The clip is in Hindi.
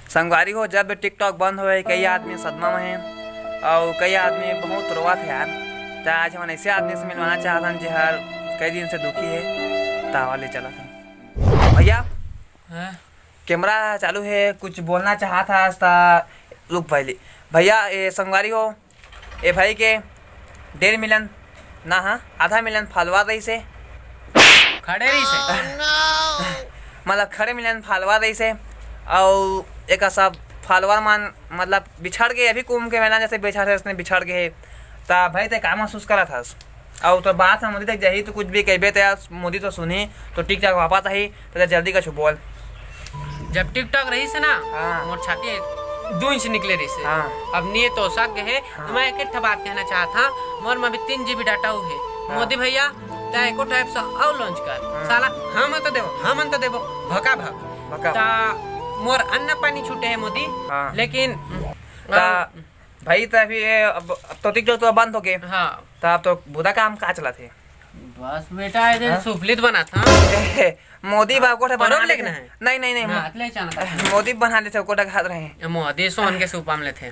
संगवारी हो, जब टिकटॉक बंद होए कई आदमी सदमा में हैं और कई आदमी बहुत रोवत है यार। तो आज हम ऐसे आदमी से मिलवाना चाहत जो हर कई दिन से दुखी है, तावा ले चला था। भैया कैमरा चालू है, कुछ बोलना चाहा था। रुक पहले भैया, ये संगवारी हो, ये भाई के 1.5 मिलियन ना, हाँ आधा मिलियन फॉलोवर रही से खड़े रही से मतलब खड़े मिलियन फॉलोवर रही से और एक सब फॉलोवर मान मतलब बिछड़ गए। अभी कुंभ के मेला जैसे बिछड़ उसने बिछड़ गए। तो भाई ते का महसूस करा था और तो बात हम मोदी तक जाही तो कुछ भी कहबे तो मोदी तो सुनी तो टिकटॉक वापस आई तो जल्दी का बोल। जब टिकटॉक रही से ना, हाँ। मोर छाती 2 इंच निकले रही से। हाँ। अब नहीं तो सक है। हाँ। तो मैं एक बात कहना चाहता, मोर में अभी 3 GB डाटा हुए। हाँ। मोदी भैया चाहे एको टाइप से और लॉन्च कर साला हम तो देवो भका भक ता मोर अन्न पानी छूटे है मोदी। हाँ। लेकिन भाई तो अभी अब तो टिकटॉक तो बंद हो गए। हाँ तो अब तो बुरा काम का चला थे। बस बेटा इधर सुपलित बना था। मोदी बाबू को बना लेते लेना हैं। है। नहीं नहीं नहीं ले जाना मोदी बना लेते को ढका रहे हैं। मोदी सोन के सुपा में थे।